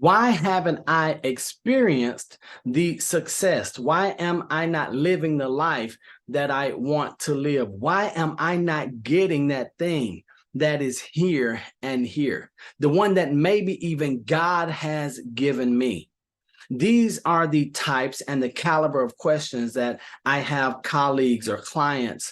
Why haven't I experienced the success? Why am I not living the life that I want to live? Why am I not getting that thing that is here and here? The one that maybe even God has given me. These are the types and the caliber of questions that I have colleagues or clients,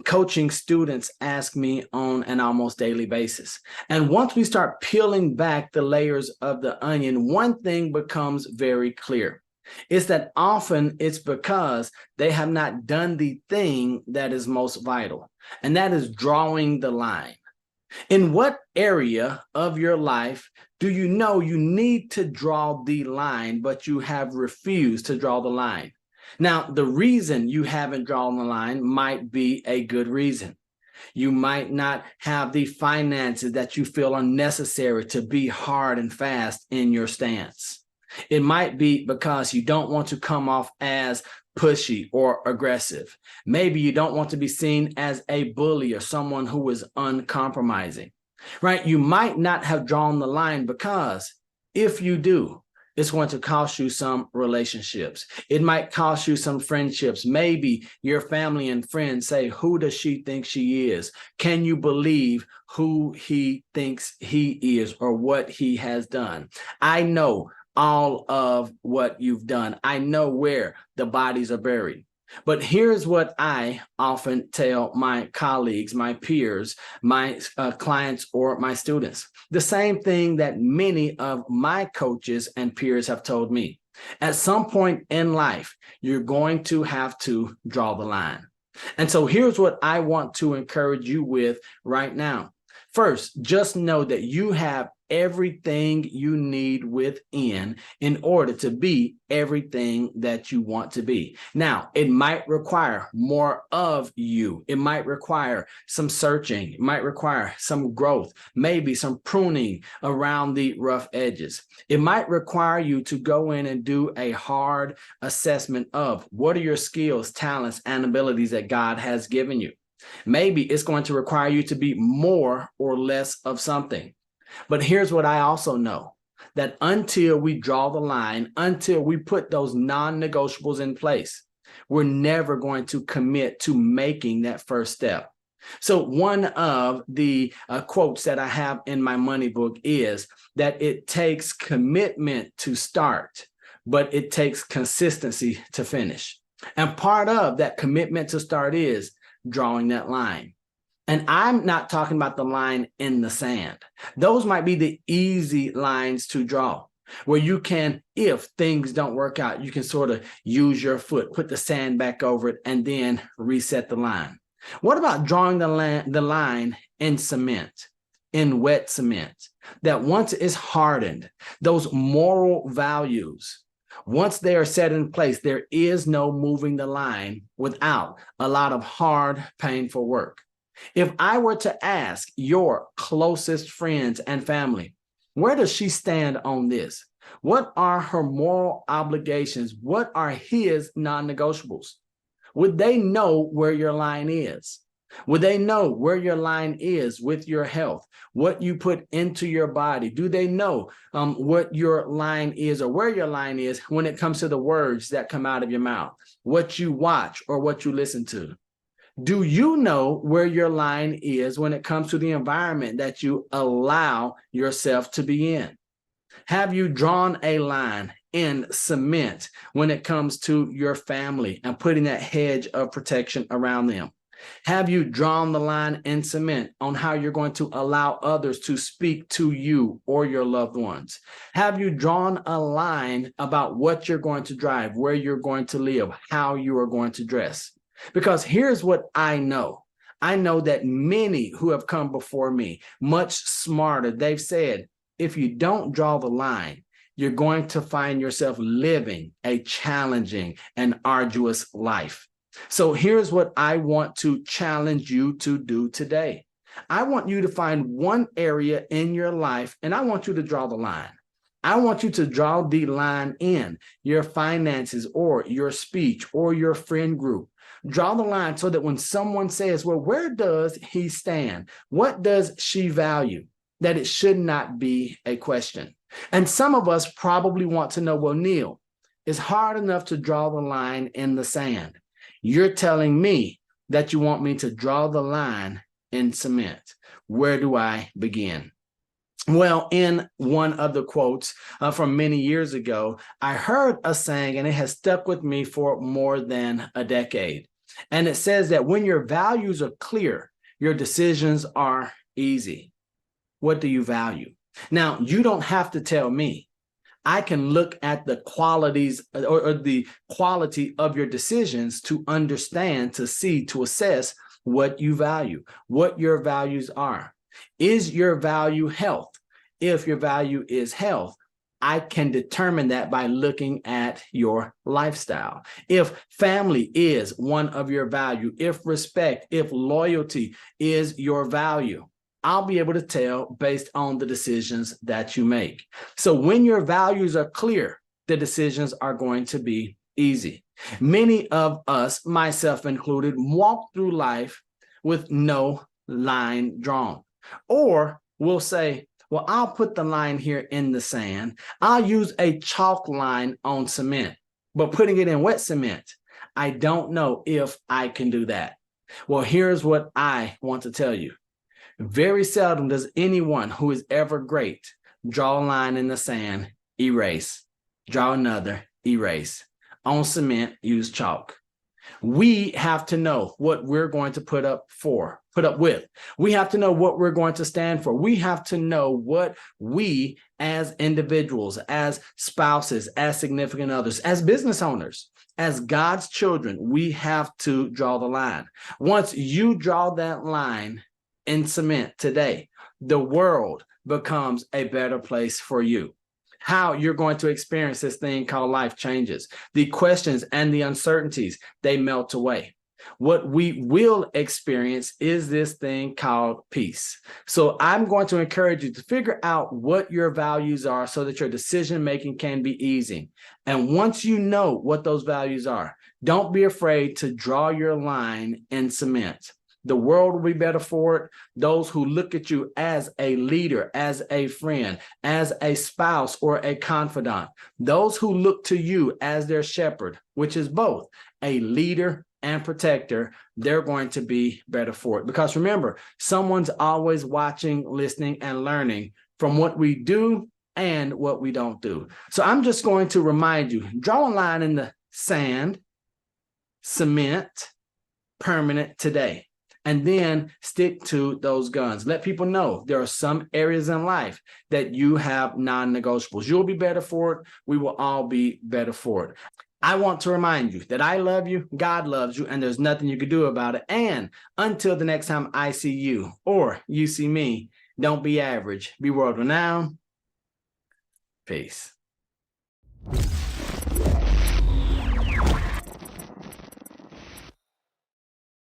coaching students ask me on an almost daily basis. And once we start peeling back the layers of the onion, one thing becomes very clear. It's that often it's because they have not done the thing that is most vital, and that is drawing the line. In what area of your life do you know you need to draw the line, but you have refused to draw the line? Now, the reason you haven't drawn the line might be a good reason. You might not have the finances that you feel are necessary to be hard and fast in your stance. It might be because you don't want to come off as pushy or aggressive. Maybe you don't want to be seen as a bully or someone who is uncompromising, right? You might not have drawn the line because if you do, it's going to cost you some relationships. It might cost you some friendships. Maybe your family and friends say, who does she think she is? Can you believe who he thinks he is or what he has done? I know all of what you've done. I know where the bodies are buried. But here's what I often tell my colleagues, my peers, my clients, or my students. The same thing that many of my coaches and peers have told me. At some point in life, you're going to have to draw the line. And so here's what I want to encourage you with right now. First, just know that you have everything you need within in order to be everything that you want to be. Now, it might require more of you. It might require some searching. It might require some growth, maybe some pruning around the rough edges. It might require you to go in and do a hard assessment of what are your skills, talents, and abilities that God has given you. Maybe it's going to require you to be more or less of something. But here's what I also know, that until we draw the line, until we put those non-negotiables in place, we're never going to commit to making that first step. So one of the quotes that I have in my money book is that it takes commitment to start, but it takes consistency to finish. And part of that commitment to start is drawing that line. And I'm not talking about the line in the sand. Those might be the easy lines to draw, where you can, if things don't work out, you can sort of use your foot, put the sand back over it, and then reset the line. What about drawing the line in cement, in wet cement, that once it's hardened, those moral values, once they are set in place, there is no moving the line without a lot of hard, painful work. If I were to ask your closest friends and family, where does she stand on this? What are her moral obligations? What are his non-negotiables? Would they know where your line is? Would they know where your line is with your health, what you put into your body? Do they know what your line is or where your line is when it comes to the words that come out of your mouth, what you watch or what you listen to? Do you know where your line is when it comes to the environment that you allow yourself to be in? Have you drawn a line in cement when it comes to your family and putting that hedge of protection around them? Have you drawn the line in cement on how you're going to allow others to speak to you or your loved ones? Have you drawn a line about what you're going to drive, where you're going to live, how you are going to dress? Because here's what I know. I know that many who have come before me, much smarter, they've said, if you don't draw the line, you're going to find yourself living a challenging and arduous life. So here's what I want to challenge you to do today. I want you to find one area in your life, and I want you to draw the line. I want you to draw the line in your finances or your speech or your friend group. Draw the line so that when someone says, well, where does he stand? What does she value? That it should not be a question. And some of us probably want to know, well, Neil, it's hard enough to draw the line in the sand. You're telling me that you want me to draw the line in cement. Where do I begin? Well, in one of the quotes from many years ago, I heard a saying, and it has stuck with me for more than a decade. And it says that when your values are clear, your decisions are easy. What do you value? Now, you don't have to tell me. I can look at the qualities or the quality of your decisions to understand, to see, to assess what you value, what your values are. Is your value health? If your value is health, I can determine that by looking at your lifestyle. If family is one of your value, if respect, if loyalty is your value, I'll be able to tell based on the decisions that you make. So when your values are clear, the decisions are going to be easy. Many of us, myself included, walk through life with no line drawn. Or we'll say, well, I'll put the line here in the sand. I'll use a chalk line on cement, but putting it in wet cement, I don't know if I can do that. Well, here's what I want to tell you. Very seldom does anyone who is ever great draw a line in the sand, erase, draw another, erase. On cement, use chalk. We have to know what we're going to put up with. We have to know what we're going to stand for. We have to know what we as individuals, as spouses, as significant others, as business owners, as God's children, we have to draw the line. Once you draw that line in cement today, the world becomes a better place for you. How you're going to experience this thing called life changes. The questions and the uncertainties, they melt away. What we will experience is this thing called peace. So I'm going to encourage you to figure out what your values are so that your decision making can be easy. And once you know what those values are, don't be afraid to draw your line in cement. The world will be better for it. Those who look at you as a leader, as a friend, as a spouse or a confidant, those who look to you as their shepherd, which is both a leader and protector, they're going to be better for it. Because remember, someone's always watching, listening, and learning from what we do and what we don't do. So I'm just going to remind you, draw a line in the sand, cement, permanent today. And then stick to those guns. Let people know there are some areas in life that you have non-negotiables. You'll be better for it. We will all be better for it. I want to remind you that I love you, God loves you, and there's nothing you can do about it. And until the next time I see you or you see me, don't be average. Be world renowned. Peace.